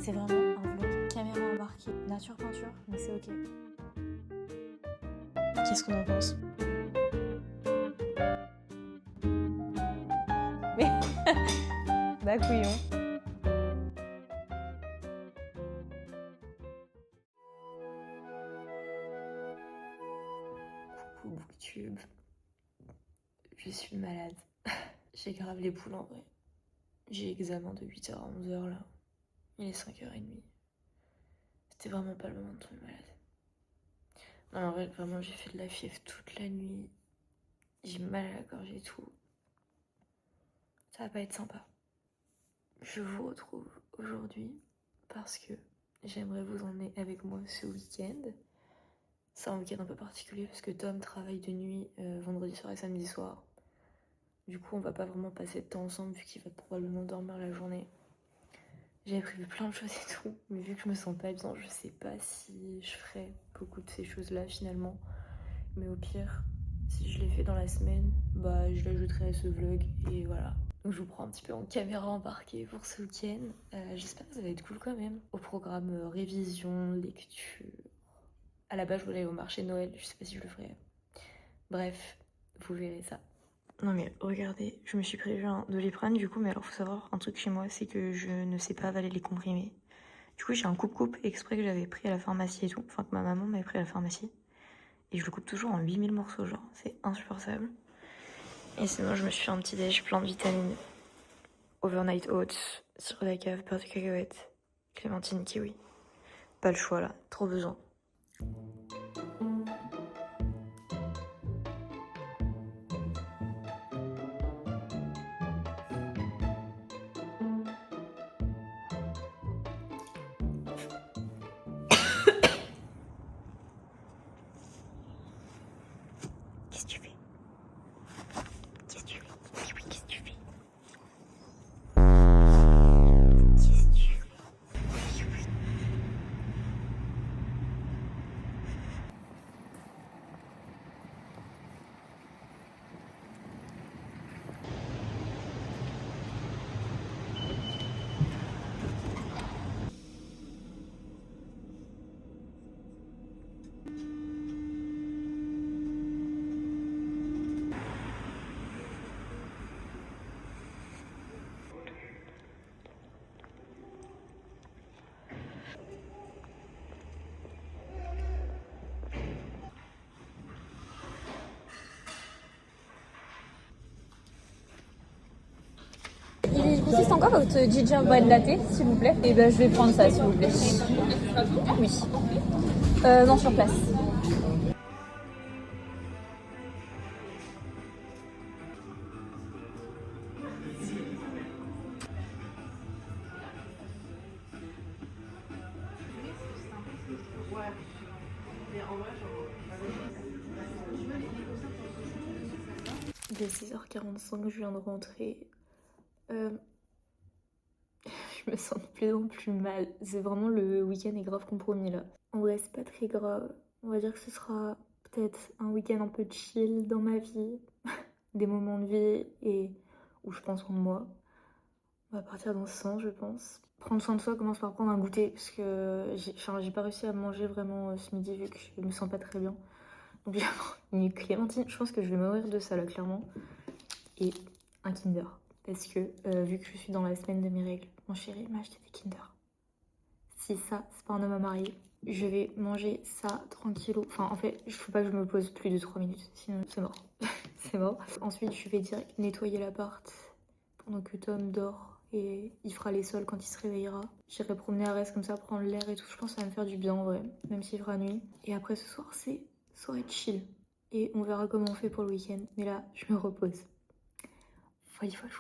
C'est vraiment un vlog caméra embarquée, nature peinture, mais c'est ok. Qu'est-ce qu'on en pense? Mais bah couillon. Coucou Booktube, je suis malade. J'ai grave les poules en vrai. J'ai examen de 8h à 11h là. Il est 5h30. C'était vraiment pas le moment de tomber malade. Non, en vrai, vraiment, j'ai fait de la fièvre toute la nuit. J'ai mal à la gorge et tout. Ça va pas être sympa. Je vous retrouve aujourd'hui parce que j'aimerais vous emmener avec moi ce week-end. C'est un week-end un peu particulier parce que Tom travaille de nuit vendredi soir et samedi soir. Du coup, on va pas vraiment passer de temps ensemble vu qu'il va probablement dormir la journée. J'avais prévu plein de choses et tout, mais vu que je me sens pas bien, je sais pas si je ferai beaucoup de ces choses-là finalement. Mais au pire, si je l'ai fait dans la semaine, bah je l'ajouterai à ce vlog et voilà. Donc je vous prends un petit peu en caméra embarquée pour ce week-end. J'espère que ça va être cool quand même. Au programme révision, lecture. À la base, je voulais aller au marché de Noël, je sais pas si je le ferai. Bref, vous verrez ça. Non mais regardez, je me suis prévu un Doliprane du coup, mais alors faut savoir un truc chez moi, c'est que je ne sais pas avaler les comprimés. Du coup j'ai un coupe-coupe exprès que j'avais pris à la pharmacie et tout, enfin que ma maman m'avait pris à la pharmacie. Et je le coupe toujours en 8000 morceaux genre, c'est insupportable. Et sinon je me suis fait un petit déj plein de vitamines. Overnight oats, sirop d'agave, beurre de cacahuète, clémentine, kiwi. Pas le choix là, trop besoin. Qu'est-ce que tu fais? Qu'est-ce que tu fais? Oui, oui, qu'est-ce que tu fais? Qu'est-ce que tu fais? Oui, oui. Il consiste en quoi votre gingerbread latte, s'il vous plaît? Et ben je vais prendre ça, s'il vous plaît. Oui. Non, sur place. Il est 6h45, je viens de rentrer. Je me sens de plus en plus mal. C'est vraiment le week-end est grave compromis là. En vrai, c'est pas très grave. On va dire que ce sera peut-être un week-end un peu chill dans ma vie. Des moments de vie et où je pense en moi. On va partir dans ce sens, je pense. Prendre soin de soi commence par prendre un goûter parce que j'ai pas réussi à manger vraiment ce midi vu que je me sens pas très bien. Donc j'ai une clémentine. Je pense que je vais mourir de ça là, clairement. Et un Kinder. Parce que vu que je suis dans la semaine de mes règles, mon chéri m'a acheté des Kinder. Si ça, c'est pas un homme à marier, je vais manger ça tranquillou. Enfin, en fait, il faut pas que je me pose plus de 3 minutes, sinon c'est mort. C'est mort. Ensuite, je vais direct nettoyer l'appart pendant que Tom dort et il fera les sols quand il se réveillera. J'irai promener Arès comme ça, prendre l'air et tout. Je pense que ça va me faire du bien en vrai, même s'il fera nuit. Et après ce soir, c'est soirée chill. Et on verra comment on fait pour le week-end. Mais là, je me repose. Folie folie.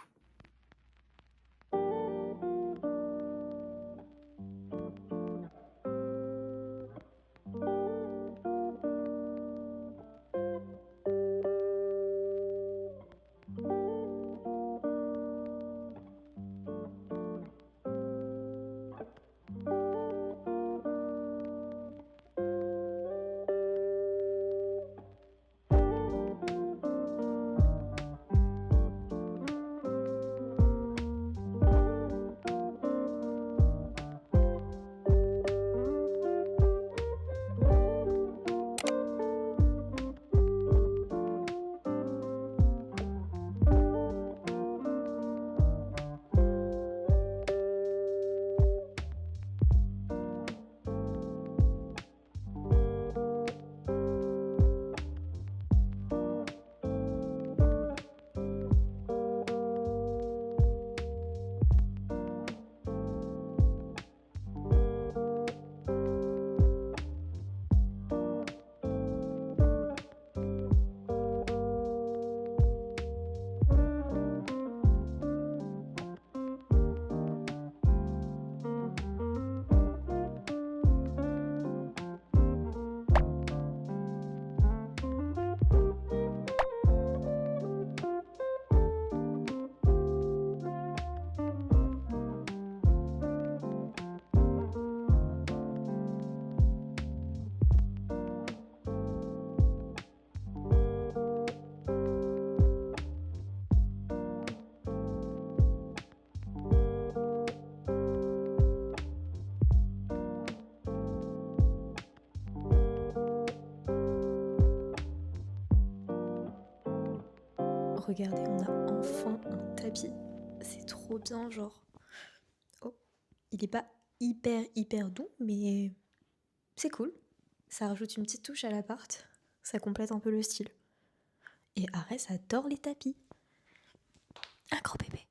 regardez, on a enfin un tapis. C'est trop bien, genre. Oh, il est pas hyper doux, mais c'est cool. Ça rajoute une petite touche à l'appart. Ça complète un peu le style. Et Arès adore les tapis. Un gros bébé.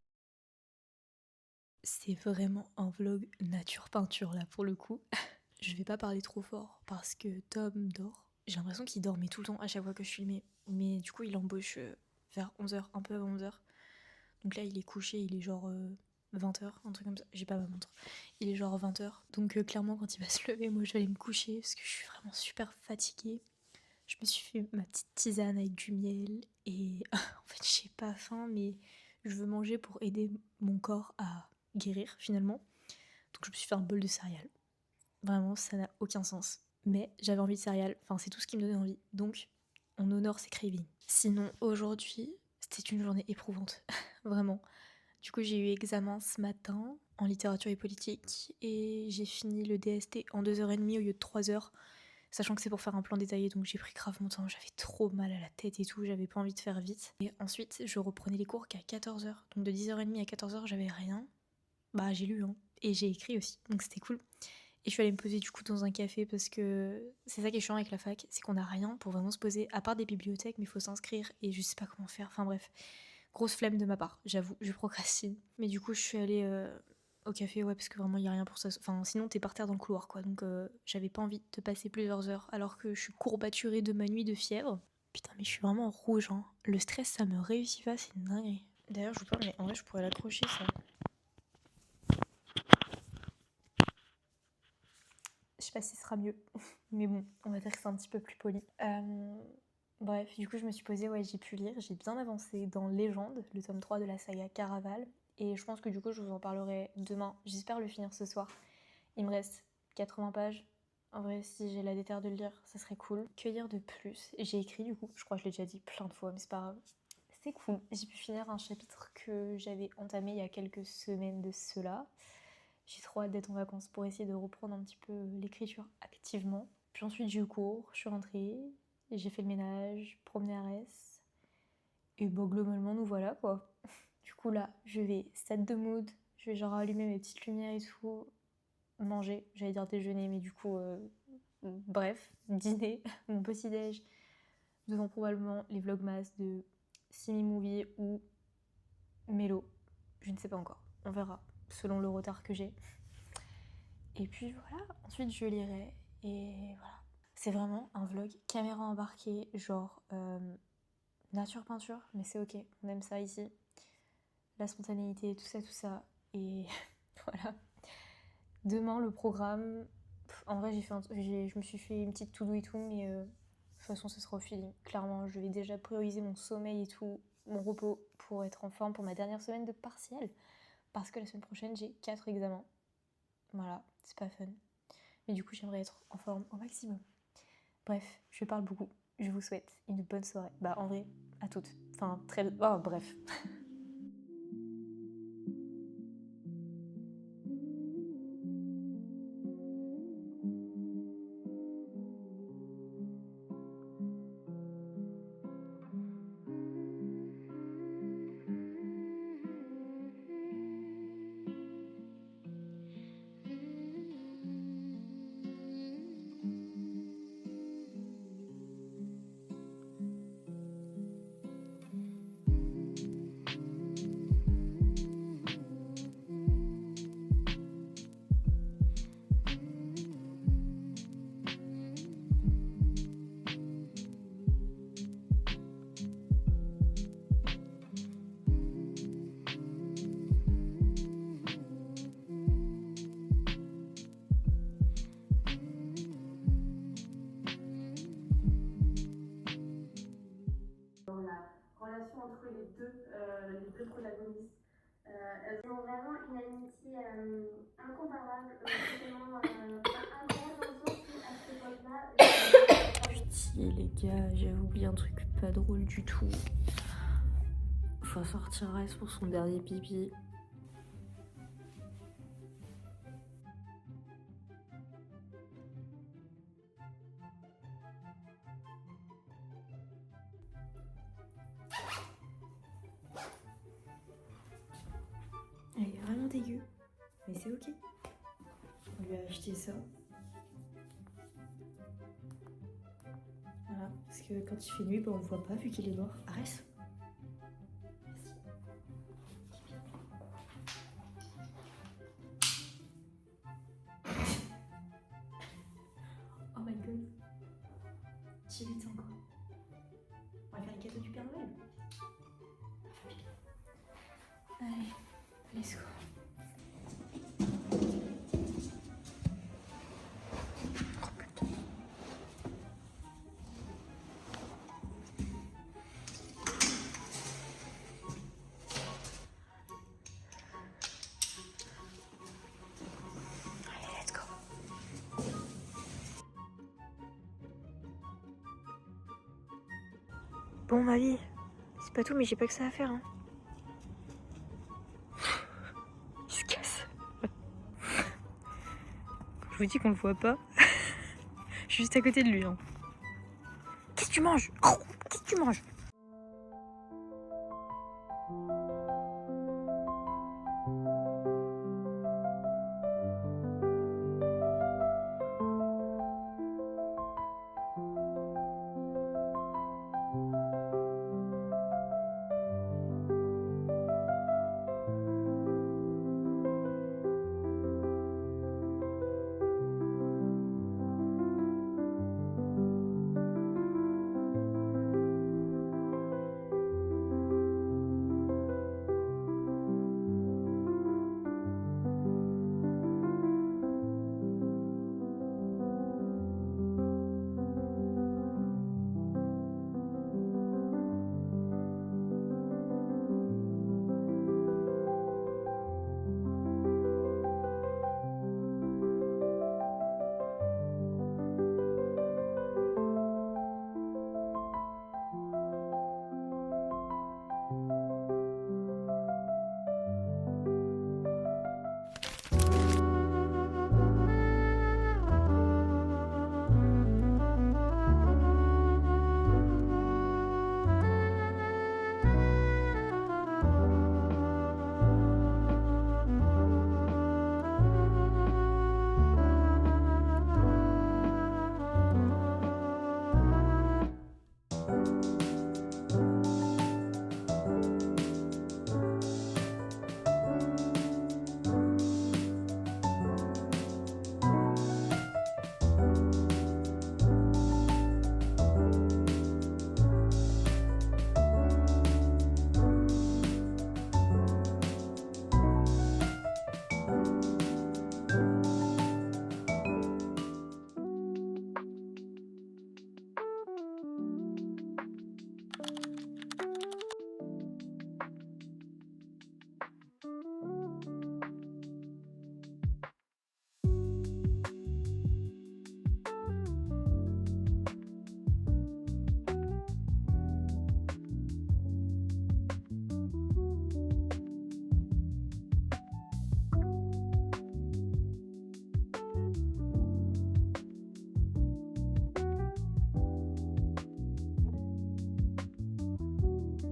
C'est vraiment un vlog nature peinture là pour le coup. Je vais pas parler trop fort parce que Tom dort. J'ai l'impression qu'il dormait tout le temps à chaque fois que je filmais. Mais du coup il embauche vers 11h, un peu avant 11h. Donc là il est couché, il est genre 20h, un truc comme ça. J'ai pas ma montre. Il est genre 20h. Donc clairement quand il va se lever, moi je vais aller me coucher parce que je suis vraiment super fatiguée. Je me suis fait ma petite tisane avec du miel et en fait j'ai pas faim mais je veux manger pour aider mon corps à guérir finalement. Donc je me suis fait un bol de céréales. Vraiment ça n'a aucun sens. Mais j'avais envie de céréales, enfin c'est tout ce qui me donnait envie. Donc on honore ses cravings. Sinon aujourd'hui c'était une journée éprouvante. Vraiment. Du coup j'ai eu examen ce matin en littérature et politique et j'ai fini le DST en 2h30 au lieu de 3h. Sachant que c'est pour faire un plan détaillé, donc j'ai pris grave mon temps, j'avais trop mal à la tête et tout, j'avais pas envie de faire vite. Et ensuite, je reprenais les cours qu'à 14h. Donc de 10h30 à 14h, j'avais rien. Bah j'ai lu, hein. Et j'ai écrit aussi, donc c'était cool. Et je suis allée me poser du coup dans un café parce que c'est ça qui est chiant avec la fac, c'est qu'on a rien pour vraiment se poser, à part des bibliothèques, mais il faut s'inscrire et je sais pas comment faire. Enfin bref, grosse flemme de ma part, j'avoue, je procrastine. Mais du coup, je suis allée au café, ouais, parce que vraiment, il y a rien pour ça. Enfin, sinon, t'es par terre dans le couloir, quoi. Donc, j'avais pas envie de passer plusieurs heures alors que je suis courbaturée de ma nuit de fièvre. Putain, mais je suis vraiment rouge, hein. Le stress, ça me réussit pas, c'est une dinguerie. D'ailleurs, je vous parle, mais en vrai, je pourrais l'accrocher, ça. Je sais pas si ce sera mieux. Mais bon, on va dire que c'est un petit peu plus poli. Bref, du coup, je me suis posée, ouais, j'ai pu lire. J'ai bien avancé dans Légende, le tome 3 de la saga Caraval. Et je pense que du coup, je vous en parlerai demain. J'espère le finir ce soir. Il me reste 80 pages. En vrai, si j'ai la déterre de le lire, ça serait cool. Que dire de plus? J'ai écrit du coup, je crois que je l'ai déjà dit plein de fois, mais c'est pas grave. C'est cool. J'ai pu finir un chapitre que j'avais entamé il y a quelques semaines de cela. J'ai trop hâte d'être en vacances pour essayer de reprendre un petit peu l'écriture activement. Puis ensuite j'ai eu cours, je suis rentrée, j'ai fait le ménage, promené Arès. Et bon globalement nous voilà quoi. Du coup là je vais set de mood, je vais genre allumer mes petites lumières et tout, manger, j'allais dire déjeuner mais du coup bref, dîner, mon petit déj, devant probablement les vlogmas de Simi Movie ou Mélo, je ne sais pas encore, on verra selon le retard que j'ai. Et puis voilà, ensuite je lirai et voilà. C'est vraiment un vlog caméra embarquée, genre nature peinture, mais c'est ok, on aime ça ici. La spontanéité, tout ça. Et voilà. Demain, le programme. En vrai, je me suis fait une petite to-do et tout, mais de toute façon, ce sera au feeling. Clairement, je vais déjà prioriser mon sommeil et tout, mon repos, pour être en forme pour ma dernière semaine de partiel. Parce que la semaine prochaine, j'ai 4 examens. Voilà, c'est pas fun. Mais du coup, j'aimerais être en forme au maximum. Bref, je parle beaucoup. Je vous souhaite une bonne soirée. Bah, en vrai, à toutes. Enfin, très. Oh, bref. Relation entre les deux protagonistes. Elles ont vraiment une amitié incomparable, vraiment incroyable dans le sens où à cette époque-là. Putain, les gars, j'ai oublié un truc pas drôle du tout. Faut sortir Reste pour son dernier pipi. l'air dégueu, mais c'est ok. On lui a acheté ça. Voilà, parce que quand il fait nuit, on le voit pas vu qu'il est noir. Arrête. Oh my god. 18 ans quoi. On va faire les cadeaux du Père Noël. Allez, let's go. Bon ma vie, c'est pas tout mais j'ai pas que ça à faire hein. Il se casse. Je vous dis qu'on le voit pas. Je suis juste à côté de lui hein. Qu'est-ce que tu manges? Oh, qu'est-ce que tu manges?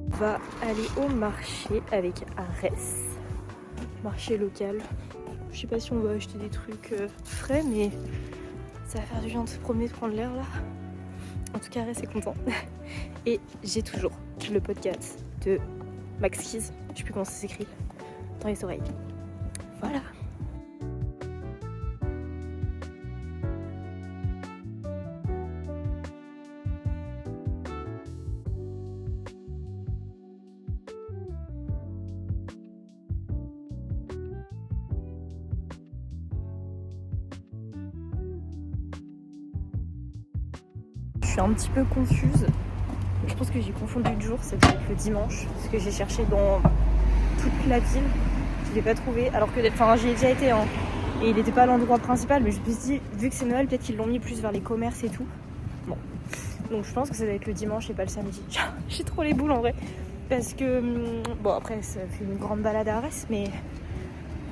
On va aller au marché avec Arès, marché local. Je sais pas si on va acheter des trucs frais, mais ça va faire du bien de se promener, de prendre l'air là. En tout cas, Arès est content. Et j'ai toujours le podcast de Max Keys, je sais plus comment ça s'écrit, dans les oreilles. Voilà. Je suis un petit peu confuse. Je pense que j'ai confondu le jour, c'est avec le dimanche, parce que j'ai cherché dans toute la ville, je l'ai pas trouvé, alors que j'y ai déjà été hein, et il n'était pas à l'endroit principal, mais je me suis dit, vu que c'est Noël, peut-être qu'ils l'ont mis plus vers les commerces et tout. Bon, donc je pense que ça doit être le dimanche et pas le samedi. J'ai trop les boules en vrai, parce que, bon après ça fait une grande balade à Arès, mais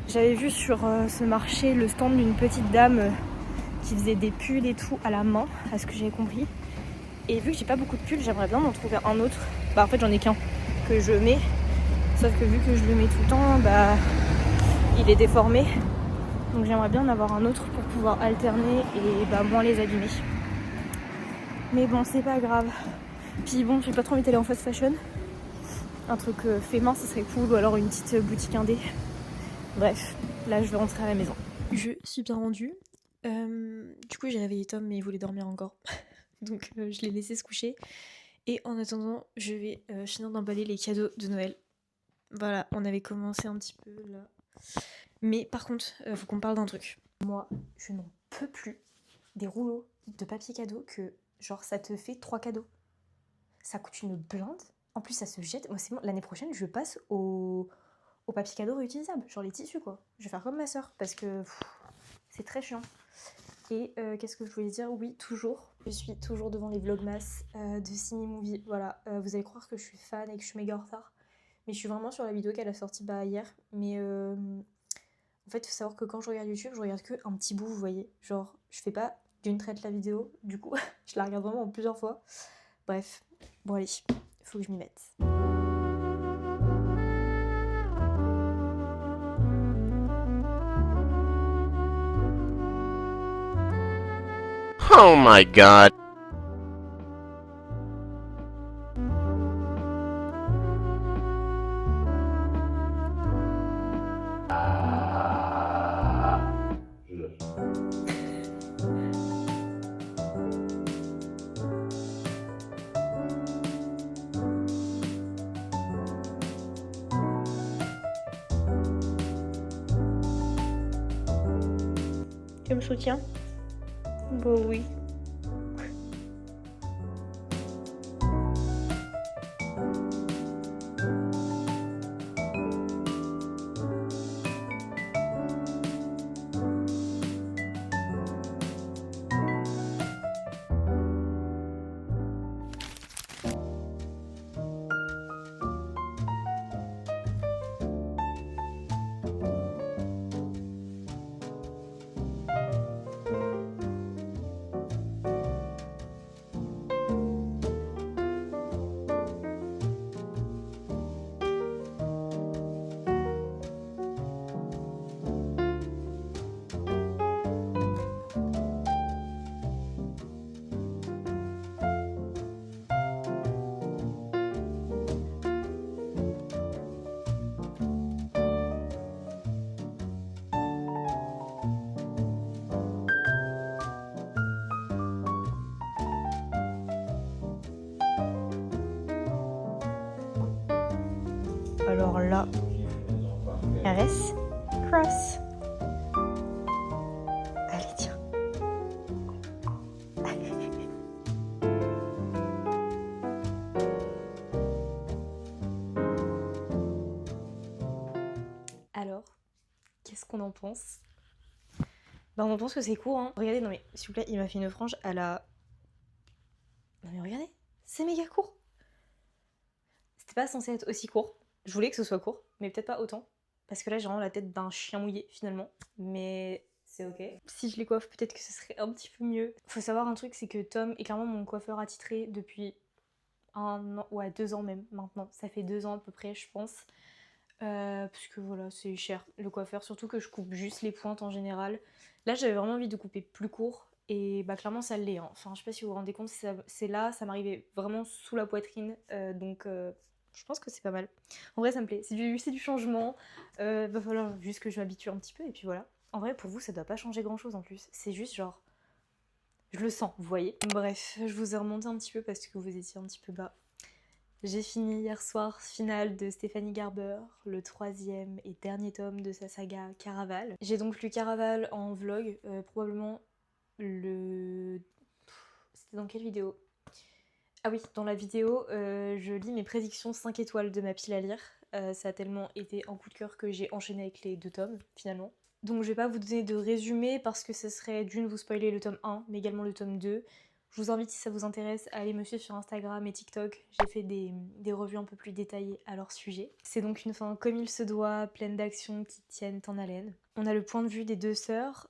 j'avais vu sur ce marché le stand d'une petite dame qui faisait des pulls et tout à la main, à ce que j'avais compris. Et vu que j'ai pas beaucoup de pulls, j'aimerais bien m'en trouver un autre. Bah en fait j'en ai qu'un que je mets, sauf que vu que je le mets tout le temps, bah il est déformé. Donc j'aimerais bien en avoir un autre pour pouvoir alterner et bah, moins les abîmer. Mais bon, c'est pas grave. Puis bon, j'ai pas trop envie d'aller en fast fashion. Un truc fait main, ça serait cool, ou alors une petite boutique indé. Bref, là je vais rentrer à la maison. Je suis bien rendue. Du coup, j'ai réveillé Tom, mais il voulait dormir encore. Donc je l'ai laissé se coucher. Et en attendant, je vais finir d'emballer les cadeaux de Noël. Voilà, on avait commencé un petit peu là. Mais par contre, faut qu'on parle d'un truc. Moi, je n'en peux plus des rouleaux de papier cadeau que, genre, ça te fait 3 cadeaux. Ça coûte une blinde. En plus, ça se jette. Moi, c'est bon. L'année prochaine, je passe au papier cadeau réutilisable. Genre les tissus, quoi. Je vais faire comme ma soeur parce que c'est très chiant. Et qu'est-ce que je voulais dire? Oui, toujours. Je suis toujours devant les vlogmas de Ciné Movie. Voilà, vous allez croire que je suis fan et que je suis méga en retard. Mais je suis vraiment sur la vidéo qu'elle a sortie hier. Mais en fait, il faut savoir que quand je regarde YouTube, je regarde que un petit bout, vous voyez. Genre, je fais pas d'une traite la vidéo. Du coup, je la regarde vraiment en plusieurs fois. Bref, bon allez, faut que je m'y mette. Oh my god. Tu me soutiens? Bah oui. Alors là, RS, cross. Allez, tiens. Alors, qu'est-ce qu'on en pense? Bah on en pense que c'est court, hein. Regardez, non mais s'il vous plaît, il m'a fait une frange à la... Non mais regardez, c'est méga court. C'était pas censé être aussi court. Je voulais que ce soit court, mais peut-être pas autant. Parce que là, j'ai vraiment la tête d'un chien mouillé, finalement. Mais c'est ok. Si je les coiffe, peut-être que ce serait un petit peu mieux. Faut savoir un truc, c'est que Tom est clairement mon coiffeur attitré depuis 1 an, ouais, 2 ans même, maintenant. Ça fait 2 ans à peu près, je pense. Parce que voilà, c'est cher, le coiffeur. Surtout que je coupe juste les pointes en général. Là, j'avais vraiment envie de couper plus court. Et bah clairement, ça l'est, hein. Enfin, je sais pas si vous vous rendez compte, c'est là, ça m'arrivait vraiment sous la poitrine. Donc... je pense que c'est pas mal. En vrai, ça me plaît. C'est du changement. Va falloir juste que je m'habitue un petit peu. Et puis voilà. En vrai, pour vous, ça doit pas changer grand chose en plus. C'est juste genre... Je le sens, vous voyez. Bref, je vous ai remonté un petit peu parce que vous étiez un petit peu bas. J'ai fini hier soir finale de Stéphanie Garber, le 3e et dernier tome de sa saga Caraval. J'ai donc lu Caraval en vlog, probablement le... C'était dans quelle vidéo ? Ah oui, dans la vidéo, je lis mes prédictions 5 étoiles de ma pile à lire. Ça a tellement été un coup de cœur que j'ai enchaîné avec les 2 tomes, finalement. Donc je vais pas vous donner de résumé parce que ce serait d'une vous spoiler le tome 1, mais également le tome 2. Je vous invite, si ça vous intéresse, à aller me suivre sur Instagram et TikTok. J'ai fait des revues un peu plus détaillées à leur sujet. C'est donc une fin comme il se doit, pleine d'actions qui tiennent en haleine. On a le point de vue des 2 sœurs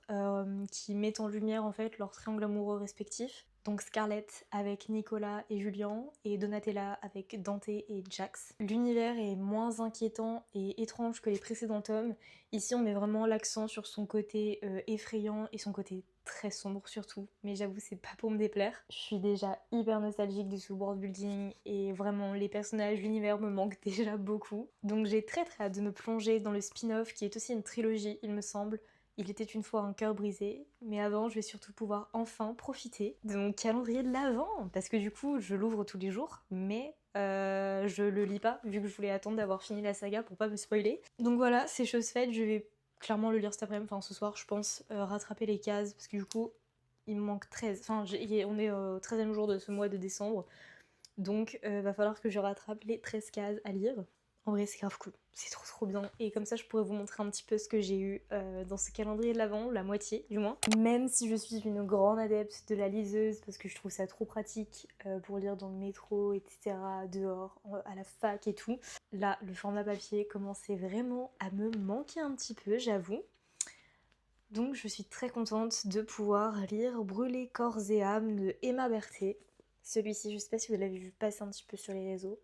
qui mettent en lumière en fait leur triangle amoureux respectif. Donc Scarlett avec Nicolas et Julien, et Donatella avec Dante et Jax. L'univers est moins inquiétant et étrange que les précédents tomes. Ici on met vraiment l'accent sur son côté effrayant et son côté très sombre surtout, mais j'avoue c'est pas pour me déplaire. Je suis déjà hyper nostalgique de ce world building et vraiment les personnages, l'univers me manquent déjà beaucoup. Donc j'ai très hâte de me plonger dans le spin-off qui est aussi une trilogie il me semble. Il était une fois un cœur brisé, mais avant je vais surtout pouvoir enfin profiter de mon calendrier de l'Avent, parce que du coup je l'ouvre tous les jours, mais je le lis pas vu que je voulais attendre d'avoir fini la saga pour pas me spoiler. Donc voilà, c'est chose faite, je vais clairement le lire cet après-midi, enfin ce soir je pense, rattraper les cases, parce que du coup il me manque 13, enfin on est au 13e jour de ce mois de décembre, donc va falloir que je rattrape les 13 cases à lire. En vrai c'est grave cool, c'est trop bien, et comme ça je pourrais vous montrer un petit peu ce que j'ai eu dans ce calendrier de l'Avent, la moitié du moins. Même si je suis une grande adepte de la liseuse parce que je trouve ça trop pratique pour lire dans le métro, etc., dehors, à la fac et tout. Là le format papier commençait vraiment à me manquer un petit peu, j'avoue. Donc je suis très contente de pouvoir lire Brûler corps et âme de Emma Berthet. Celui-ci, je sais pas si vous l'avez vu passer un petit peu sur les réseaux.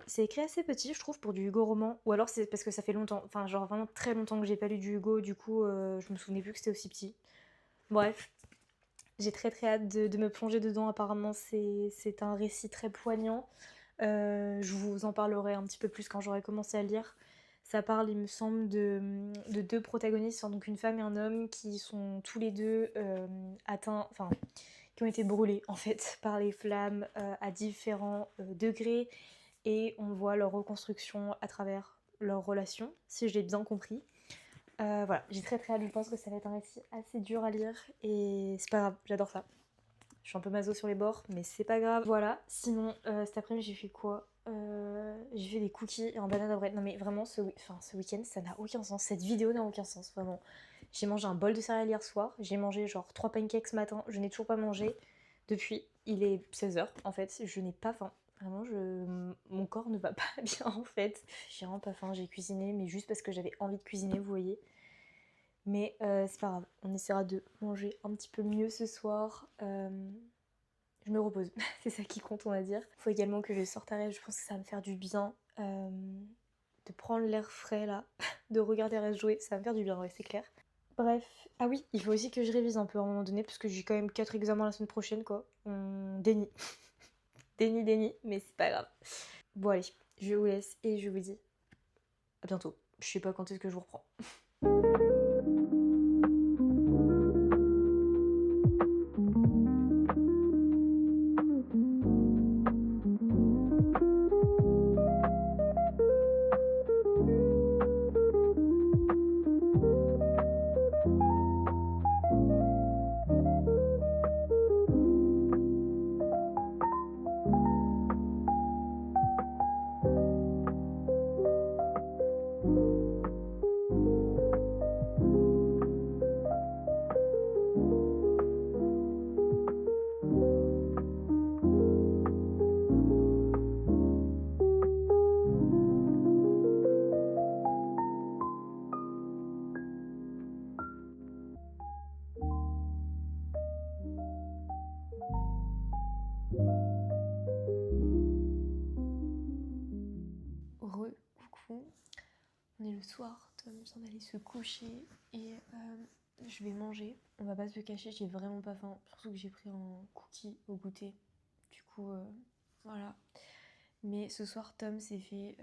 C'est écrit assez petit je trouve pour du Hugo roman, ou alors c'est parce que ça fait longtemps, enfin genre vraiment très longtemps que j'ai pas lu du Hugo, du coup je me souvenais plus que c'était aussi petit. Bref, j'ai très hâte de me plonger dedans, apparemment c'est un récit très poignant. Je vous en parlerai un petit peu plus quand j'aurai commencé à lire. Ça parle il me semble de deux protagonistes, donc une femme et un homme qui sont tous les deux atteints, enfin qui ont été brûlés en fait par les flammes à différents degrés, et on voit leur reconstruction à travers leur relation, si je l'ai bien compris. Voilà, j'ai très hâte, je pense que ça va être un récit assez dur à lire, et c'est pas grave, j'adore ça. Je suis un peu maso sur les bords, mais c'est pas grave. Voilà, sinon cet après-midi j'ai fait quoi? J'ai fait des cookies et un banana bread. Non mais vraiment ce week-end ça n'a aucun sens, cette vidéo n'a aucun sens, vraiment. J'ai mangé un bol de céréales hier soir, j'ai mangé genre 3 pancakes ce matin, je n'ai toujours pas mangé depuis, il est 16h en fait, je n'ai pas faim. Vraiment, mon corps ne va pas bien en fait. J'ai vraiment pas faim, j'ai cuisiné, mais juste parce que j'avais envie de cuisiner, vous voyez. Mais c'est pas grave, on essaiera de manger un petit peu mieux ce soir. Je me repose, c'est ça qui compte on va dire. Faut également que je sorte à rêve, je pense que ça va me faire du bien. De prendre l'air frais là, de regarder Reste jouer, ça va me faire du bien, ouais c'est clair. Bref, ah oui, il faut aussi que je révise un peu à un moment donné, parce que j'ai quand même 4 examens la semaine prochaine quoi. Déni. Déni, mais c'est pas grave. Bon allez, je vous laisse et je vous dis à bientôt. Je sais pas quand est-ce que je vous reprends. Coucou. On est le soir, Tom vient d'aller se coucher et je vais manger. On va pas se le cacher, j'ai vraiment pas faim. Surtout que j'ai pris un cookie au goûter. Du coup, voilà. Mais ce soir, Tom s'est fait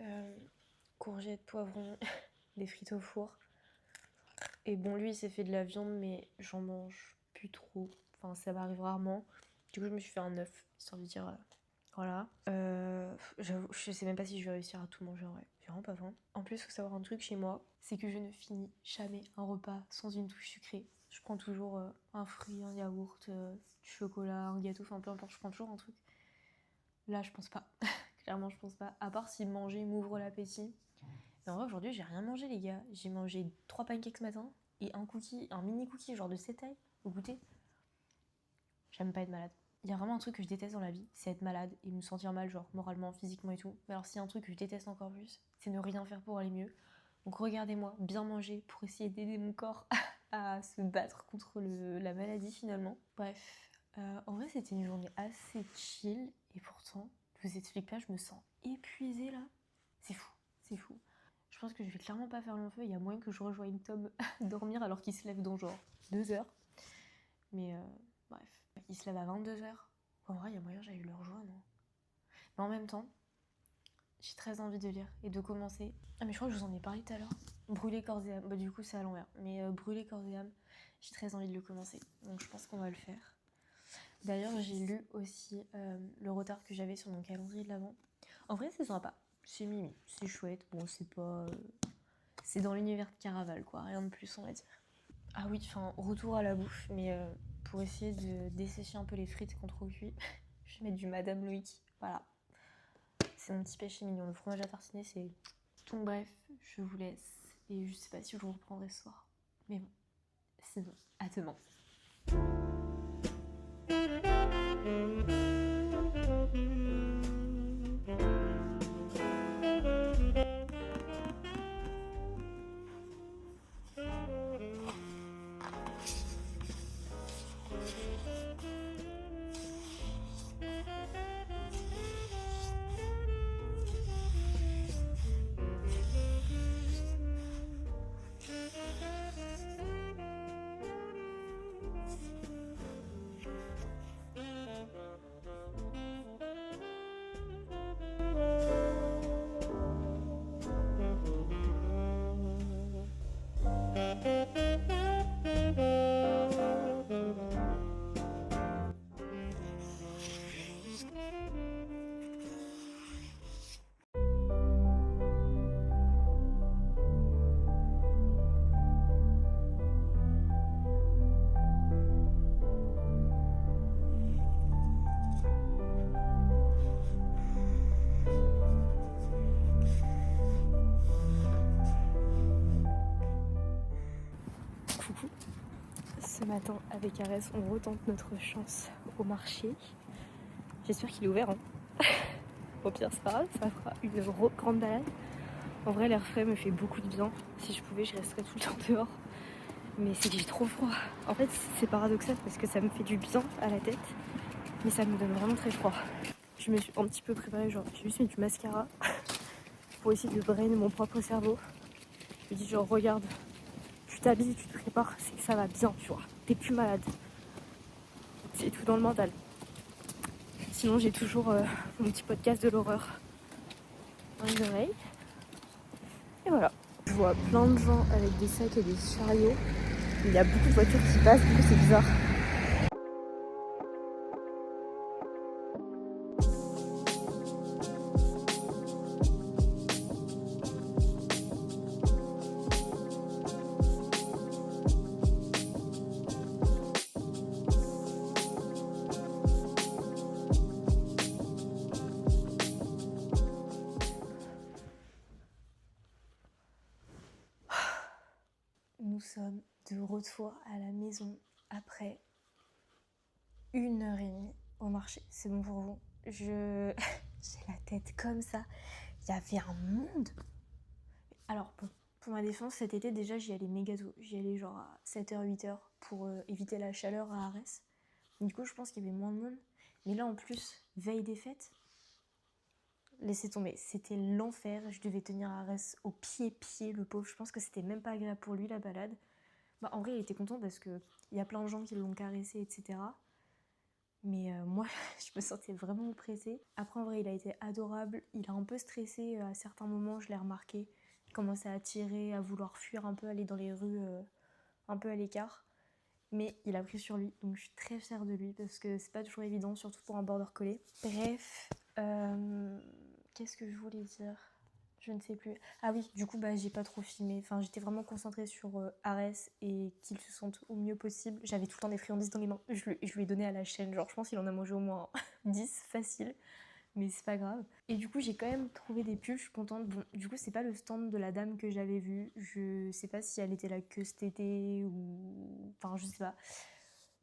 courgettes, poivrons, des frites au four. Et bon, lui, il s'est fait de la viande, mais j'en mange plus trop. Enfin, ça m'arrive rarement. Du coup, je me suis fait un œuf, histoire de dire... Voilà. J'avoue, je sais même pas si je vais réussir à tout manger en vrai. J'ai vraiment pas faim. En plus, faut savoir un truc chez moi, c'est que je ne finis jamais un repas sans une touche sucrée. Je prends toujours un fruit, un yaourt, du chocolat, un gâteau, enfin peu importe, je prends toujours un truc. Là, je pense pas. Clairement, je pense pas. À part si manger m'ouvre l'appétit. Mais en vrai, aujourd'hui, j'ai rien mangé, les gars. J'ai mangé 3 pancakes ce matin et un cookie, un mini cookie, genre de 7 tailles, au goûter. J'aime pas être malade. Il y a vraiment un truc que je déteste dans la vie, c'est être malade et me sentir mal, genre moralement, physiquement et tout. Mais alors s'il y a un truc que je déteste encore plus, c'est ne rien faire pour aller mieux. Donc regardez-moi bien manger pour essayer d'aider mon corps à se battre contre la maladie finalement. Bref, En vrai, c'était une journée assez chill. Et pourtant, je vous explique pas, je me sens épuisée là. C'est fou, c'est fou. Je pense que je vais clairement pas faire long feu. Il y a moyen que je rejoigne Tom dormir alors qu'il se lève dans genre 2 heures. Mais bref, il se lève à 22 heures. En vrai, il y a moyen que j'aille le rejoindre. Mais en même temps, j'ai très envie de lire et de commencer. Ah mais je crois que je vous en ai parlé tout à l'heure. Brûler corps et âme. Bah du coup c'est à l'envers. Mais brûler corps et âme, j'ai très envie de le commencer. Donc je pense qu'on va le faire. D'ailleurs j'ai lu aussi le retard que j'avais sur mon calendrier de l'avant. En vrai c'est sympa. C'est mimi, c'est chouette. Bon c'est pas... c'est dans l'univers de Caraval quoi. Rien de plus on va dire. Ah oui, enfin retour à la bouffe. Mais pour essayer de dessécher un peu les frites qu'on trop cuit, je vais mettre du Madame Loïc. Voilà. C'est mon petit péché mignon. Le fromage à tartiner, c'est... Donc bref, je vous laisse. Et je sais pas si je vous reprendrai ce soir. Mais bon, sinon, à demain. Coucou. Ce matin, avec Arès, on retente notre chance au marché. J'espère qu'il est ouvert. Hein. Au pire, c'est pas grave, ça fera une grande balade. En vrai, l'air frais me fait beaucoup de bien. Si je pouvais, je resterais tout le temps dehors. Mais c'est que j'ai trop froid. En fait, c'est paradoxal parce que ça me fait du bien à la tête. Mais ça me donne vraiment très froid. Je me suis un petit peu préparée, genre j'ai juste mis du mascara pour essayer de drainer mon propre cerveau. Je me dis genre regarde, tu t'habilles, tu te prépares, c'est que ça va bien, tu vois. T'es plus malade. C'est tout dans le mental. Sinon j'ai toujours mon petit podcast de l'horreur dans les oreilles. Et voilà. Je vois plein de gens avec des sacs et des chariots. Il y a beaucoup de voitures qui passent, du coup c'est bizarre. Nous sommes de retour à la maison après 1h30 au marché. C'est bon pour vous. J'ai la tête comme ça. Il y avait un monde. Alors, pour ma défense, cet été, déjà, j'y allais méga tôt. J'y allais genre à 7h, 8h pour éviter la chaleur à Arès. Du coup, je pense qu'il y avait moins de monde. Mais là, en plus, veille des fêtes, laissez tomber. C'était l'enfer. Je devais tenir Arès au pied, le pauvre. Je pense que c'était même pas agréable pour lui, la balade. Bah, en vrai, il était content parce qu'il y a plein de gens qui l'ont caressé, etc. Mais moi, je me sentais vraiment oppressée. Après, en vrai, il a été adorable. Il a un peu stressé à certains moments, je l'ai remarqué. Il commençait à tirer, à vouloir fuir un peu, aller dans les rues un peu à l'écart. Mais il a pris sur lui, donc je suis très fière de lui parce que c'est pas toujours évident, surtout pour un border collie. Bref, qu'est-ce que je voulais dire ? Je ne sais plus. Ah oui, du coup, bah, j'ai pas trop filmé. Enfin, j'étais vraiment concentrée sur Arès et qu'il se sente au mieux possible. J'avais tout le temps des friandises dans les mains. Je lui ai donné à la chaîne. Genre, je pense qu'il en a mangé au moins 10 facile. Mais c'est pas grave. Et du coup, j'ai quand même trouvé des pulls. Je suis contente. Bon, du coup, c'est pas le stand de la dame que j'avais vu. Je sais pas si elle était là que cet été ou... Enfin, je sais pas.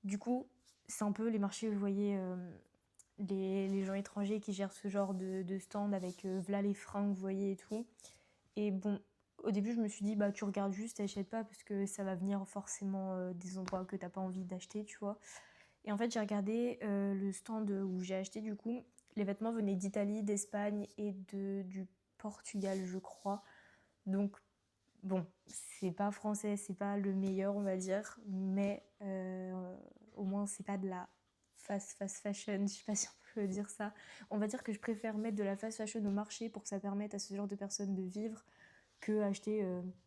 Du coup, c'est un peu les marchés, vous voyez... les gens étrangers qui gèrent ce genre de stand avec v'là les fringues, vous voyez, et tout. Et bon, au début, je me suis dit, bah, tu regardes juste, t'achètes pas parce que ça va venir forcément des endroits que t'as pas envie d'acheter, tu vois. Et en fait, j'ai regardé le stand où j'ai acheté du coup. Les vêtements venaient d'Italie, d'Espagne et du Portugal, je crois. Donc, bon, c'est pas français, c'est pas le meilleur, on va dire. Mais au moins, c'est pas de la fast fashion, je sais pas si on peut dire ça. On va dire que je préfère mettre de la fast fashion au marché pour que ça permette à ce genre de personnes de vivre que acheter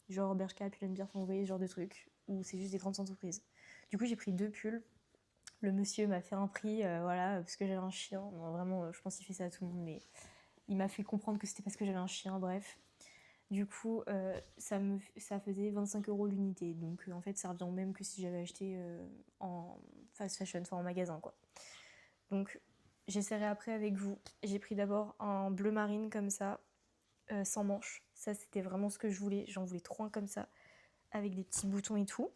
genre Bershka, Pull&Bear, enfin, vous voyez, ce genre de trucs où c'est juste des grandes entreprises. Du coup, j'ai pris 2 pulls. Le monsieur m'a fait un prix, voilà, parce que j'avais un chien. Non, vraiment, je pense qu'il fait ça à tout le monde, mais il m'a fait comprendre que c'était parce que j'avais un chien, bref. Du coup, ça faisait 25 € l'unité. Donc, en fait, ça revient au même que si j'avais acheté en fast fashion, enfin en magasin, quoi. Donc, j'essaierai après avec vous. J'ai pris d'abord un bleu marine comme ça, sans manches. Ça, c'était vraiment ce que je voulais. J'en voulais 3 comme ça, avec des petits boutons et tout.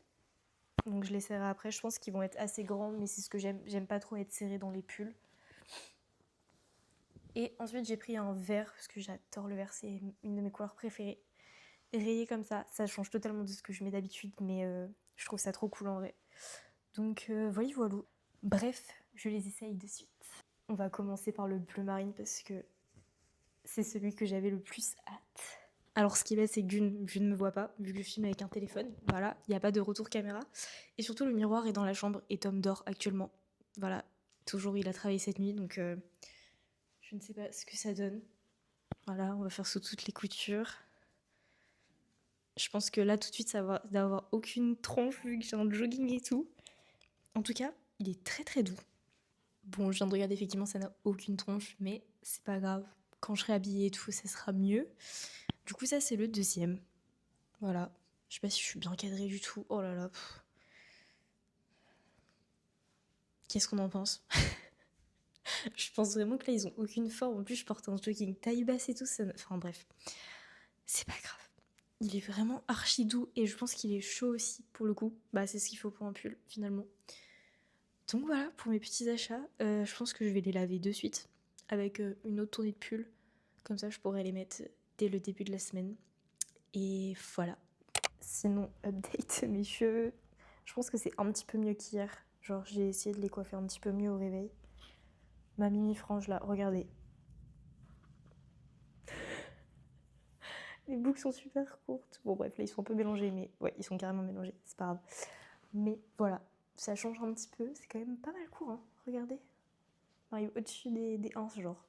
Donc, je l'essaierai après. Je pense qu'ils vont être assez grands, mais c'est ce que j'aime. J'aime pas trop être serrée dans les pulls. Et ensuite, j'ai pris un vert, parce que j'adore le vert, c'est une de mes couleurs préférées. Rayé comme ça change totalement de ce que je mets d'habitude, mais je trouve ça trop cool en vrai. Donc voilà. Bref, je les essaye de suite. On va commencer par le bleu marine parce que c'est celui que j'avais le plus hâte. Alors ce qui est bête, c'est que je ne me vois pas, vu que je filme avec un téléphone. Voilà, il n'y a pas de retour caméra. Et surtout, le miroir est dans la chambre et Tom dort actuellement. Voilà, toujours il a travaillé cette nuit, donc je ne sais pas ce que ça donne. Voilà, on va faire sous toutes les coutures. Je pense que là, tout de suite, ça va d'avoir aucune tronche vu que j'ai un jogging et tout. En tout cas, il est très très doux. Bon, je viens de regarder, effectivement, ça n'a aucune tronche, mais c'est pas grave. Quand je serai habillée et tout, ça sera mieux. Du coup, ça, c'est le deuxième. Voilà. Je sais pas si je suis bien cadrée du tout. Oh là là. Qu'est-ce qu'on en pense? Je pense vraiment que là, ils ont aucune forme. En plus, je porte un jogging taille basse et tout. Enfin, bref. C'est pas grave. Il est vraiment archi doux et je pense qu'il est chaud aussi, pour le coup. Bah, c'est ce qu'il faut pour un pull, finalement. Donc voilà, pour mes petits achats, je pense que je vais les laver de suite avec une autre tournée de pull. Comme ça, je pourrais les mettre dès le début de la semaine. Et voilà. Sinon, update, mes cheveux. Je pense que c'est un petit peu mieux qu'hier. Genre, j'ai essayé de les coiffer un petit peu mieux au réveil. Ma mini frange là, regardez. Les boucles sont super courtes. Bon, bref, là, ils sont un peu mélangés, mais ouais, ils sont carrément mélangés. C'est pas grave. Mais voilà, ça change un petit peu. C'est quand même pas mal court, hein. Regardez. Enfin, au-dessus des 1, genre.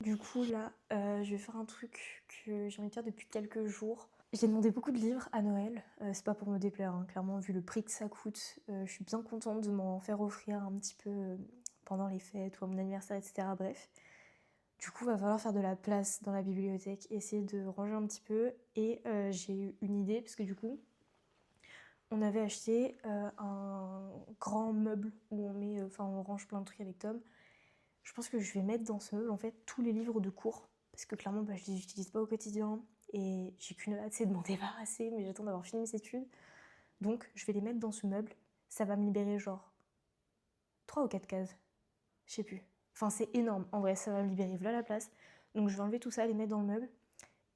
Du coup, là, je vais faire un truc que j'ai envie de faire depuis quelques jours. J'ai demandé beaucoup de livres à Noël. C'est pas pour me déplaire, hein. Clairement, vu le prix que ça coûte, je suis bien contente de m'en faire offrir un petit peu pendant les fêtes ou à mon anniversaire, etc. Bref. Du coup, va falloir faire de la place dans la bibliothèque, essayer de ranger un petit peu. Et j'ai eu une idée, parce que du coup, on avait acheté un grand meuble où on range plein de trucs avec Tom. Je pense que je vais mettre dans ce meuble en fait tous les livres de cours parce que clairement je les utilise pas au quotidien et j'ai qu'une hâte, c'est de m'en débarrasser, mais j'attends d'avoir fini mes études. Donc je vais les mettre dans ce meuble. Ça va me libérer genre 3 ou 4 cases. Je sais plus. Enfin c'est énorme. En vrai ça va me libérer voilà la place. Donc je vais enlever tout ça, les mettre dans le meuble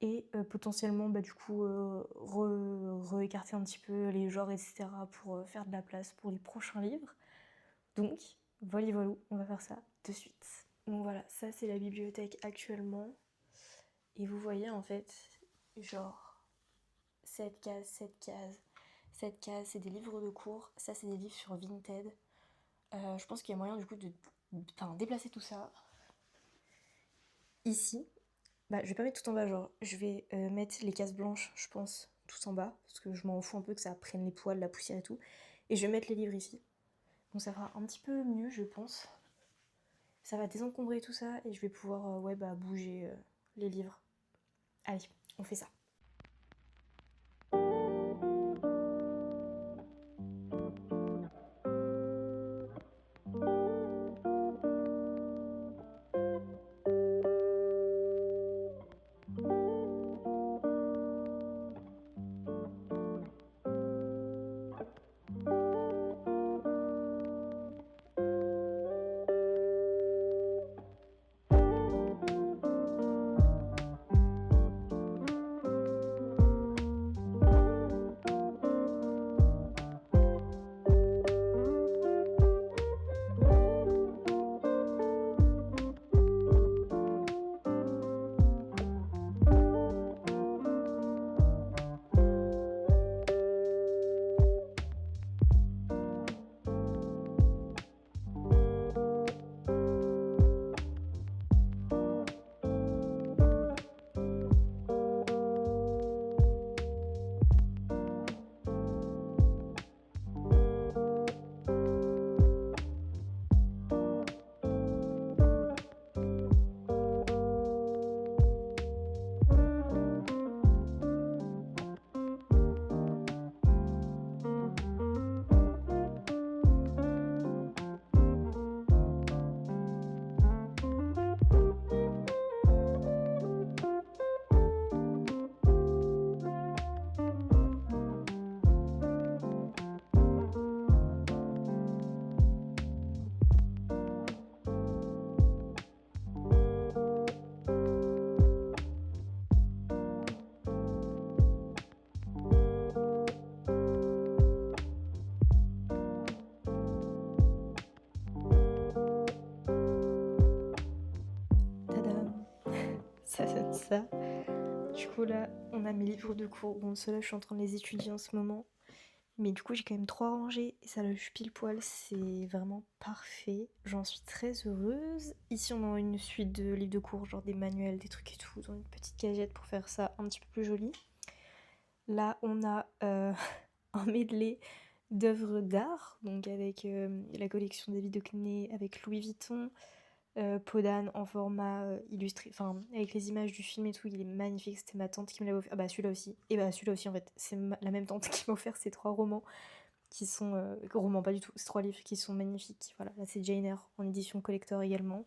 et potentiellement du coup re-écarter un petit peu les genres etc. pour faire de la place pour les prochains livres. Donc voilà, on va faire ça de suite. Donc voilà, ça c'est la bibliothèque actuellement. Et vous voyez en fait, genre, cette case, c'est des livres de cours, ça c'est des livres sur Vinted. Je pense qu'il y a moyen du coup de déplacer tout ça. Ici, je vais pas mettre tout en bas, genre, je vais mettre les cases blanches, je pense, tout en bas, parce que je m'en fous un peu que ça prenne les poils, la poussière et tout. Et je vais mettre les livres ici. Donc ça fera un petit peu mieux, je pense. Ça va désencombrer tout ça et je vais pouvoir bouger les livres. Allez, on fait ça. ça. Du coup là, on a mes livres de cours. Bon, ceux-là, je suis en train de les étudier en ce moment. Mais du coup, j'ai quand même 3 rangées et ça loge pile poil. C'est vraiment parfait. J'en suis très heureuse. Ici, on a une suite de livres de cours, genre des manuels, des trucs et tout, dans une petite cagette pour faire ça un petit peu plus joli. Là, on a un medley d'œuvres d'art, donc avec la collection David Hockney, avec Louis Vuitton, Podane en format illustré, enfin avec les images du film et tout, il est magnifique, c'était ma tante qui me l'avait offert. Ah bah celui-là aussi, et bah celui-là aussi en fait, c'est la même tante qui m'a offert ces 3 romans qui sont, romans pas du tout, ces 3 livres qui sont magnifiques. Voilà, là c'est Jane Eyre en édition collector également.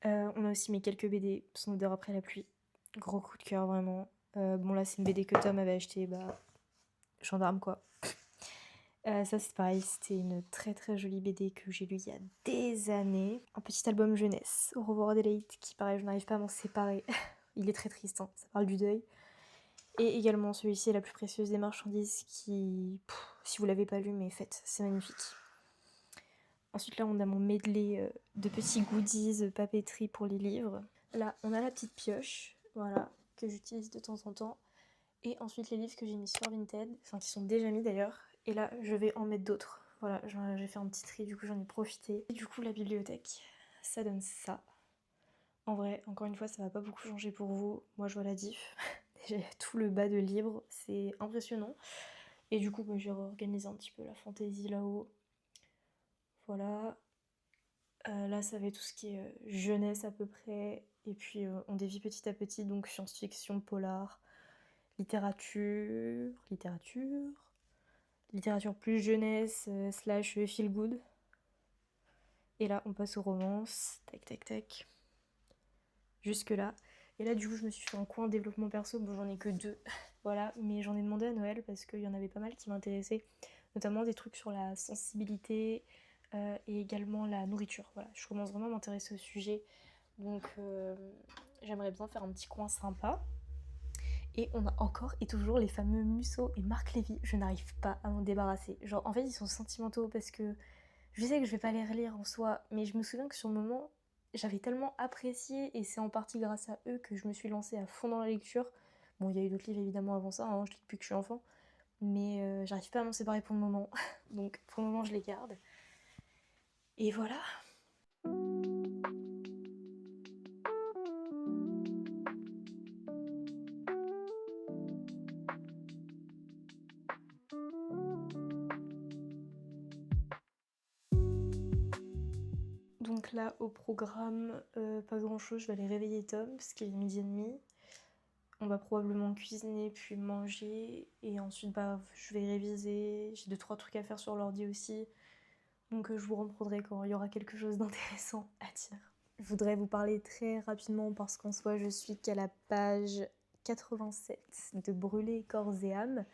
On a aussi mes quelques BD, Son odeur après la pluie, gros coup de cœur vraiment. Bon là c'est une BD que Tom avait acheté, bah gendarme quoi. Ça c'est pareil, c'était une très très jolie BD que j'ai lue il y a des années. Un petit album jeunesse, Au revoir Adélaïde, qui pareil, je n'arrive pas à m'en séparer. Il est très triste, hein, ça parle du deuil. Et également celui-ci, La plus précieuse des marchandises, qui, si vous l'avez pas lu, mais faites, c'est magnifique. Ensuite là on a mon medley de petits goodies, papeterie pour les livres. Là on a la petite pioche, voilà, que j'utilise de temps en temps. Et ensuite les livres que j'ai mis sur Vinted, enfin qui sont déjà mis d'ailleurs. Et là je vais en mettre d'autres. Voilà, j'ai fait un petit tri, du coup j'en ai profité. Et du coup la bibliothèque, ça donne ça. En vrai, encore une fois, ça va pas beaucoup changer pour vous. Moi je vois la diff. J'ai tout le bas de livres, c'est impressionnant. Et du coup bah, j'ai réorganisé un petit peu la fantaisie là-haut. Voilà. Là ça va être tout ce qui est jeunesse à peu près. Et puis on dévie petit à petit, donc science-fiction, polar, littérature plus jeunesse, slash feel good. Et là, on passe aux romances, tac tac tac, jusque là. Et là, du coup, je me suis fait un coin développement perso, bon, j'en ai que 2, voilà, mais j'en ai demandé à Noël parce qu'il y en avait pas mal qui m'intéressaient, notamment des trucs sur la sensibilité et également la nourriture. Voilà, je commence vraiment à m'intéresser au sujet, donc j'aimerais bien faire un petit coin sympa. Et on a encore et toujours les fameux Musso et Marc Lévy. Je n'arrive pas à m'en débarrasser. Genre, en fait, ils sont sentimentaux parce que je sais que je vais pas les relire en soi, mais je me souviens que sur le moment, j'avais tellement apprécié et c'est en partie grâce à eux que je me suis lancée à fond dans la lecture. Bon, il y a eu d'autres livres évidemment avant ça, hein, je lis depuis que je suis enfant, mais j'arrive pas à m'en séparer pour le moment. Donc, pour le moment, je les garde. Et voilà. Donc là, au programme, pas grand chose, je vais aller réveiller Tom, parce qu'il est 12h30. On va probablement cuisiner puis manger, et ensuite bah, je vais réviser, j'ai 2-3 trucs à faire sur l'ordi aussi. Donc je vous reprendrai quand il y aura quelque chose d'intéressant à dire. Je voudrais vous parler très rapidement parce qu'en soi je suis qu'à la page 87 de Brûler corps et âme.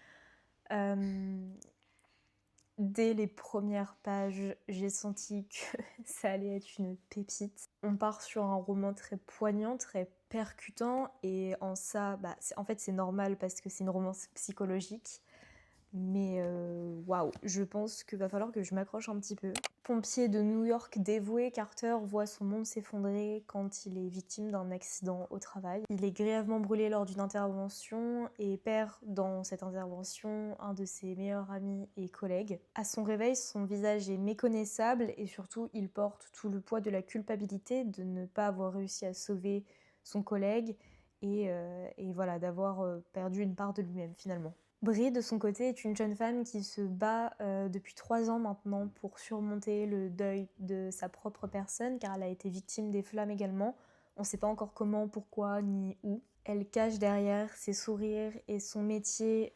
Dès les premières pages, j'ai senti que ça allait être une pépite. On part sur un roman très poignant, très percutant, et en ça, bah, en fait c'est normal parce que c'est une romance psychologique. Mais waouh, je pense qu'il va falloir que je m'accroche un petit peu. Pompier de New York dévoué, Carter voit son monde s'effondrer quand il est victime d'un accident au travail. Il est grièvement brûlé lors d'une intervention et perd dans cette intervention un de ses meilleurs amis et collègues. À son réveil, son visage est méconnaissable et surtout il porte tout le poids de la culpabilité de ne pas avoir réussi à sauver son collègue et voilà, d'avoir perdu une part de lui-même finalement. Brie, de son côté, est une jeune femme qui se bat depuis 3 ans maintenant pour surmonter le deuil de sa propre personne, car elle a été victime des flammes également. On ne sait pas encore comment, pourquoi, ni où. Elle cache derrière ses sourires et son métier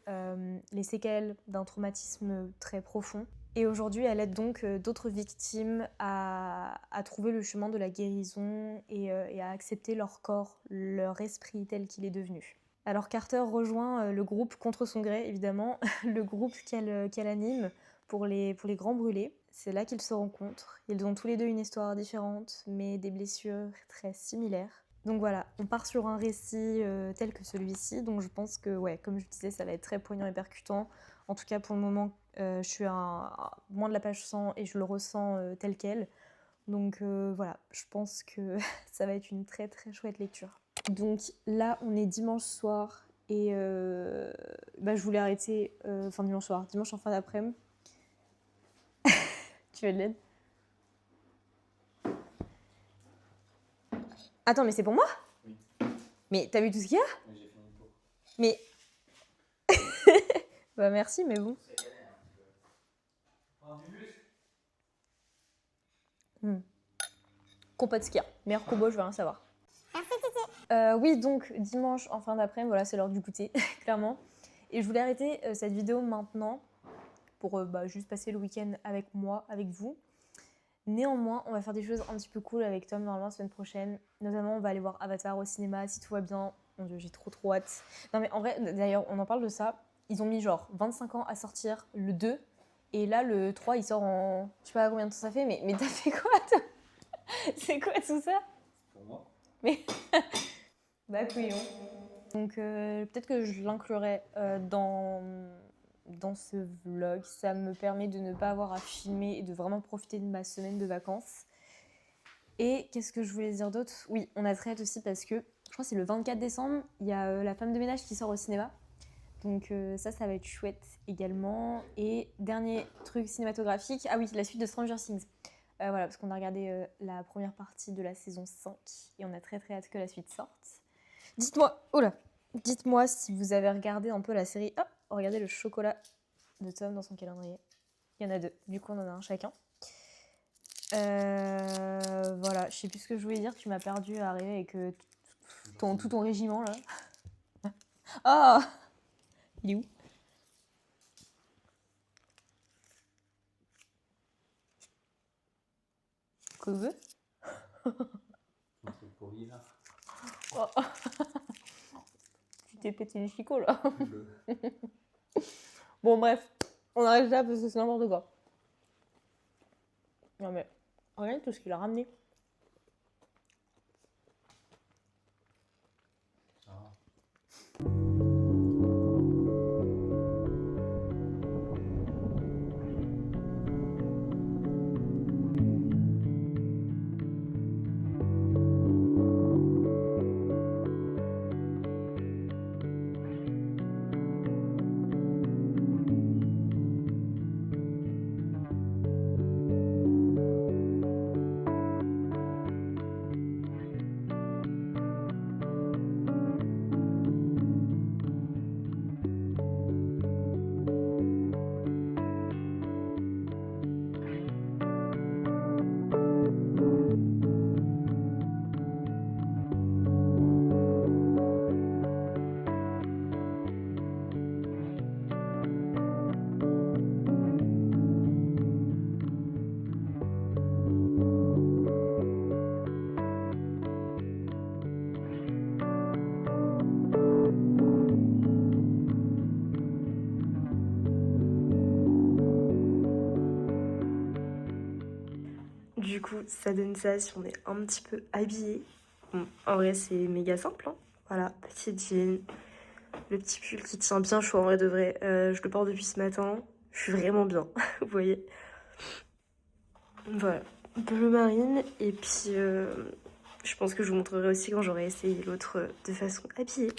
les séquelles d'un traumatisme très profond. Et aujourd'hui, elle aide donc d'autres victimes à trouver le chemin de la guérison et à accepter leur corps, leur esprit tel qu'il est devenu. Alors Carter rejoint le groupe contre son gré, évidemment, le groupe qu'elle anime pour les grands brûlés. C'est là qu'ils se rencontrent. Ils ont tous les deux une histoire différente, mais des blessures très similaires. Donc voilà, on part sur un récit tel que celui-ci, donc je pense que, ouais, comme je disais, ça va être très poignant et percutant. En tout cas, pour le moment, je suis à moins de la page 100 et je le ressens tel quel. Donc voilà, je pense que ça va être une très très chouette lecture. Donc là, on est dimanche soir et je voulais arrêter, dimanche soir, dimanche en fin d'après-midi. Tu veux de l'aide? Attends, mais c'est pour moi? Oui. Mais t'as vu tout ce qu'il y a? Oui, j'ai fini le tour. Mais... Bah merci, mais bon. C'est galère un peu. Prends du bus. Compote skier, meilleur combo, je veux rien savoir. Oui, donc dimanche en fin d'après-midi, voilà, c'est l'heure du goûter, clairement. Et je voulais arrêter cette vidéo maintenant pour juste passer le week-end avec moi, avec vous. Néanmoins, on va faire des choses un petit peu cool avec Tom normalement la semaine prochaine. Notamment, on va aller voir Avatar au cinéma si tout va bien. Mon Dieu, j'ai trop hâte. Non mais en vrai, d'ailleurs, on en parle de ça. Ils ont mis genre 25 ans à sortir le 2. Et là, le 3, il sort en... Je sais pas combien de temps ça fait, mais t'as fait quoi, toi? C'est quoi tout ça? Pour moi. Mais... bah couillon. Donc peut-être que je l'inclurai dans ce vlog. Ça me permet de ne pas avoir à filmer et de vraiment profiter de ma semaine de vacances. Et qu'est-ce que je voulais dire d'autre? Oui, on a très hâte aussi parce que je crois que c'est le 24 décembre, il y a La Femme de ménage qui sort au cinéma. Donc ça va être chouette également. Et dernier truc cinématographique, ah oui, la suite de Stranger Things. Voilà, parce qu'on a regardé la première partie de la saison 5 et on a très hâte que la suite sorte. Dites-moi si vous avez regardé un peu la série. Oh, regardez le chocolat de Tom dans son calendrier. Il y en a 2, du coup on en a un chacun. Voilà, je sais plus ce que je voulais dire, tu m'as perdu à arriver avec tout ton régiment là. Ah, il est où? Quoi que veut? Un truc pourri là. Oh. Tu t'es pété les chicots là. Bon bref, on arrête là parce que c'est n'importe quoi. Non mais, regarde tout ce qu'il a ramené. Ça va. Du coup, ça donne ça si on est un petit peu habillé. Bon, en vrai, c'est méga simple. Hein. Voilà, petit jean, le petit pull qui tient bien chaud en vrai de vrai. Je le porte depuis ce matin. Je suis vraiment bien, vous voyez. Voilà, bleu marine. Et puis, je pense que je vous montrerai aussi quand j'aurai essayé l'autre de façon habillée.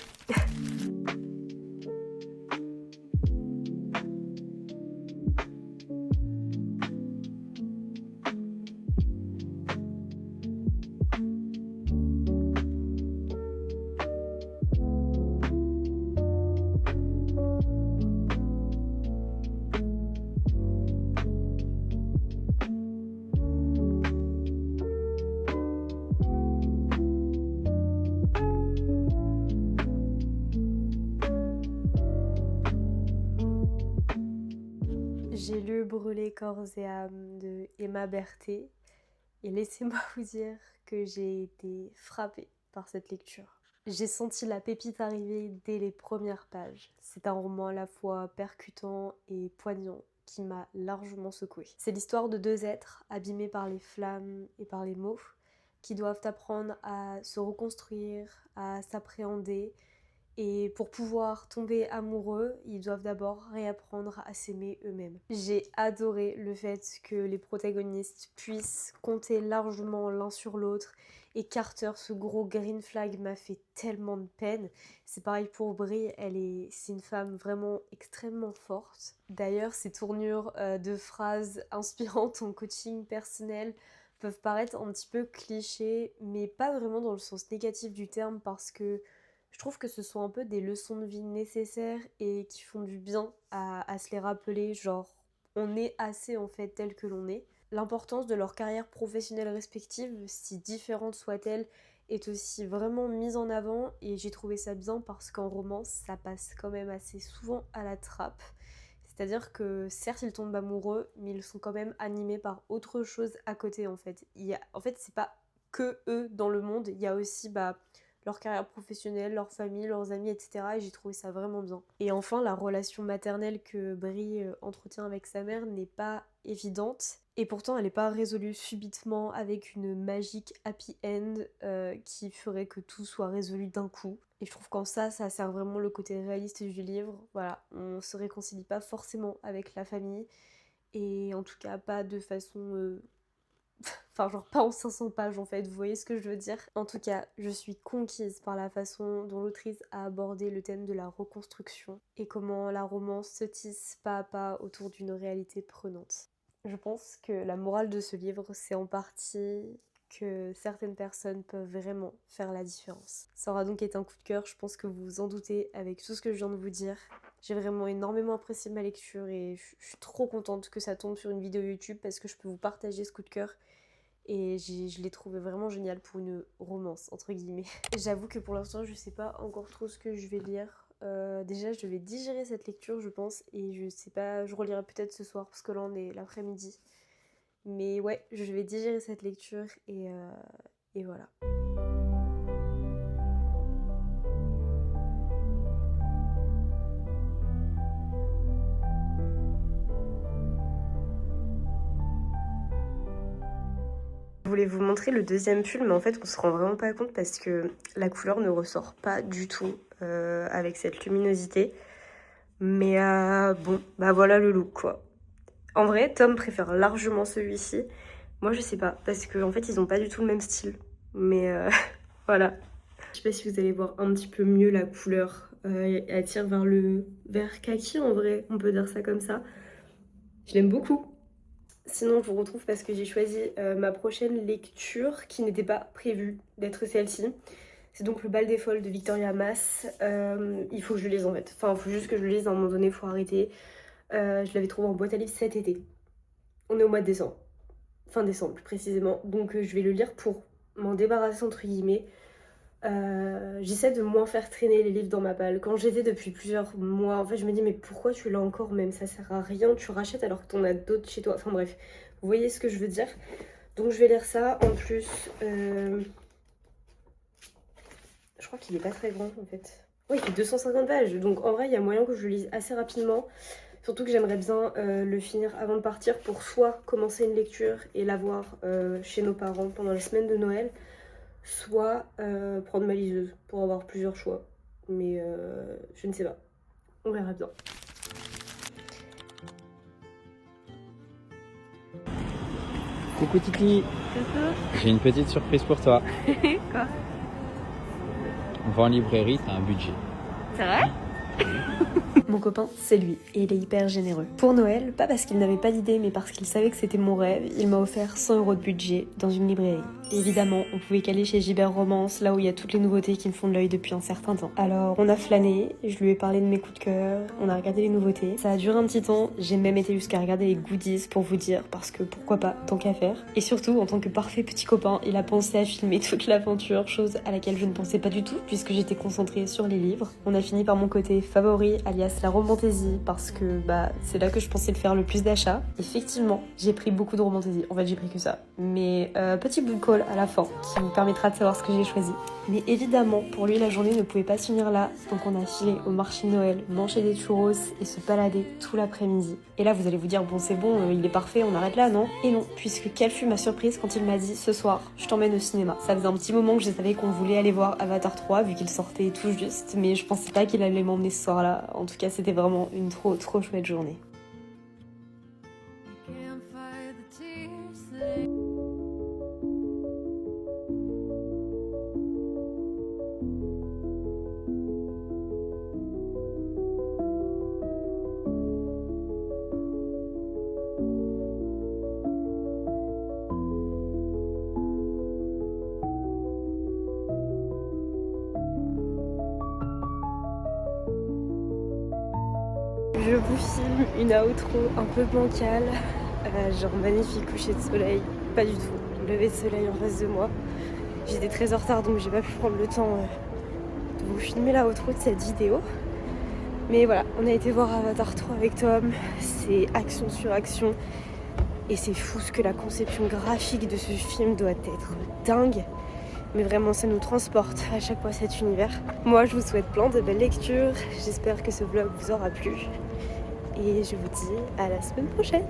J'ai lu Brûler corps et âme de Emma Berthet et laissez-moi vous dire que j'ai été frappée par cette lecture. J'ai senti la pépite arriver dès les premières pages. C'est un roman à la fois percutant et poignant qui m'a largement secouée. C'est l'histoire de 2 êtres abîmés par les flammes et par les maux qui doivent apprendre à se reconstruire, à s'appréhender. Et pour pouvoir tomber amoureux, ils doivent d'abord réapprendre à s'aimer eux-mêmes. J'ai adoré le fait que les protagonistes puissent compter largement l'un sur l'autre Et Carter, ce gros green flag, m'a fait tellement de peine. C'est pareil pour Brie, c'est une femme vraiment extrêmement forte. D'ailleurs, ces tournures de phrases inspirantes en coaching personnel peuvent paraître un petit peu clichés, mais pas vraiment dans le sens négatif du terme, parce que je trouve que ce sont un peu des leçons de vie nécessaires et qui font du bien à se les rappeler, genre on est assez en fait tel que l'on est. L'importance de leur carrière professionnelle respective, si différentes soient-elles, est aussi vraiment mise en avant, et j'ai trouvé ça bien parce qu'en romance, ça passe quand même assez souvent à la trappe. C'est-à-dire que certes ils tombent amoureux, mais ils sont quand même animés par autre chose à côté en fait. En fait, c'est pas que eux dans le monde, il y a aussi leur carrière professionnelle, leur famille, leurs amis, etc. Et j'ai trouvé ça vraiment bien. Et enfin, la relation maternelle que Brie entretient avec sa mère n'est pas évidente. Et pourtant, elle n'est pas résolue subitement avec une magique happy end qui ferait que tout soit résolu d'un coup. Et je trouve qu'en ça sert vraiment le côté réaliste du livre. Voilà, on se réconcilie pas forcément avec la famille. Et en tout cas, pas de façon enfin, genre pas en 500 pages en fait, vous voyez ce que je veux dire? En tout cas, je suis conquise par la façon dont l'autrice a abordé le thème de la reconstruction et comment la romance se tisse pas à pas autour d'une réalité prenante. Je pense que la morale de ce livre, c'est en partie que certaines personnes peuvent vraiment faire la différence. Ça aura donc été un coup de cœur, je pense que vous vous en doutez avec tout ce que je viens de vous dire. J'ai vraiment énormément apprécié ma lecture et je suis trop contente que ça tombe sur une vidéo YouTube parce que je peux vous partager ce coup de cœur. Et je l'ai trouvé vraiment génial pour une romance, entre guillemets. J'avoue que pour l'instant, je sais pas encore trop ce que je vais lire. Déjà, je vais digérer cette lecture, je pense, et je sais pas, je relirai peut-être ce soir, parce que là, on est l'après-midi. Mais ouais, je vais digérer cette lecture, et voilà. Je voulais vous montrer le deuxième pull, mais en fait on se rend vraiment pas compte parce que la couleur ne ressort pas du tout avec cette luminosité. Mais bon, bah voilà le look quoi. En vrai, Tom préfère largement celui-ci. Moi je sais pas, parce qu'en fait ils ont pas du tout le même style. Mais voilà. Je sais pas si vous allez voir un petit peu mieux la couleur. Elle tire vers le vert kaki en vrai, on peut dire ça comme ça. Je l'aime beaucoup. Sinon, je vous retrouve parce que j'ai choisi ma prochaine lecture qui n'était pas prévue d'être celle-ci. C'est donc Le Bal des Folles de Victoria Mass. Il faut que je le lise en fait. Enfin, il faut juste que je le lise à un moment donné, il faut arrêter. Je l'avais trouvé en boîte à livres cet été. On est au mois de décembre. Fin décembre plus précisément. Donc je vais le lire pour m'en débarrasser entre guillemets. J'essaie de moins faire traîner les livres dans ma palle. Quand j'étais depuis plusieurs mois, en fait, je me dis mais pourquoi tu l'as encore même? Ça sert à rien, tu rachètes alors que t'en as d'autres chez toi. Enfin bref, vous voyez ce que je veux dire. Donc je vais lire ça. En plus, je crois qu'il est pas très grand en fait. Ouais, il fait 250 pages. Donc en vrai, il y a moyen que je le lise assez rapidement. Surtout que j'aimerais bien le finir avant de partir pour soit commencer une lecture et l'avoir chez nos parents pendant les semaines de Noël, soit prendre ma liseuse pour avoir plusieurs choix. Mais je ne sais pas. On verra bien. Coucou Titi. Coucou. J'ai une petite surprise pour toi. Quoi? On va en librairie, t'as un budget. C'est vrai? Mon copain, c'est lui, et il est hyper généreux. Pour Noël, pas parce qu'il n'avait pas d'idée, mais parce qu'il savait que c'était mon rêve, il m'a offert 100 € de budget dans une librairie. Évidemment, on pouvait qu'aller chez Gibert Romance, là où il y a toutes les nouveautés qui me font de l'œil depuis un certain temps. Alors, on a flâné, je lui ai parlé de mes coups de cœur, on a regardé les nouveautés. Ça a duré un petit temps, j'ai même été jusqu'à regarder les goodies pour vous dire, parce que pourquoi pas, tant qu'à faire. Et surtout, en tant que parfait petit copain, il a pensé à filmer toute l'aventure, chose à laquelle je ne pensais pas du tout, puisque j'étais concentrée sur les livres. On a fini par mon côté favori, alias la romantaisie, parce que c'est là que je pensais le faire le plus d'achats. Effectivement, j'ai pris beaucoup de romantaisie, en fait j'ai pris que ça. Mais petit bout de colle à la fin, qui vous permettra de savoir ce que j'ai choisi. Mais évidemment, pour lui la journée ne pouvait pas se finir là, donc on a filé au marché de Noël, manger des churros et se balader tout l'après-midi. Et là vous allez vous dire, bon c'est bon, il est parfait, on arrête là, non? Et non, puisque quelle fut ma surprise quand il m'a dit, ce soir, je t'emmène au cinéma. Ça faisait un petit moment que je savais qu'on voulait aller voir Avatar 3, vu qu'il sortait tout juste, mais je pensais pas qu'il allait m'emmener ce soir-là. En tout cas, c'était vraiment une trop chouette journée. Je vous filme une outro un peu bancale, genre magnifique coucher de soleil, pas du tout, lever de soleil en face de moi. J'étais très en retard donc j'ai pas pu prendre le temps de vous filmer la outro de cette vidéo. Mais voilà, on a été voir Avatar 3 avec Tom, c'est action sur action. Et c'est fou ce que la conception graphique de ce film doit être dingue. Mais vraiment, ça nous transporte à chaque fois cet univers. Moi, je vous souhaite plein de belles lectures. J'espère que ce vlog vous aura plu. Et je vous dis à la semaine prochaine.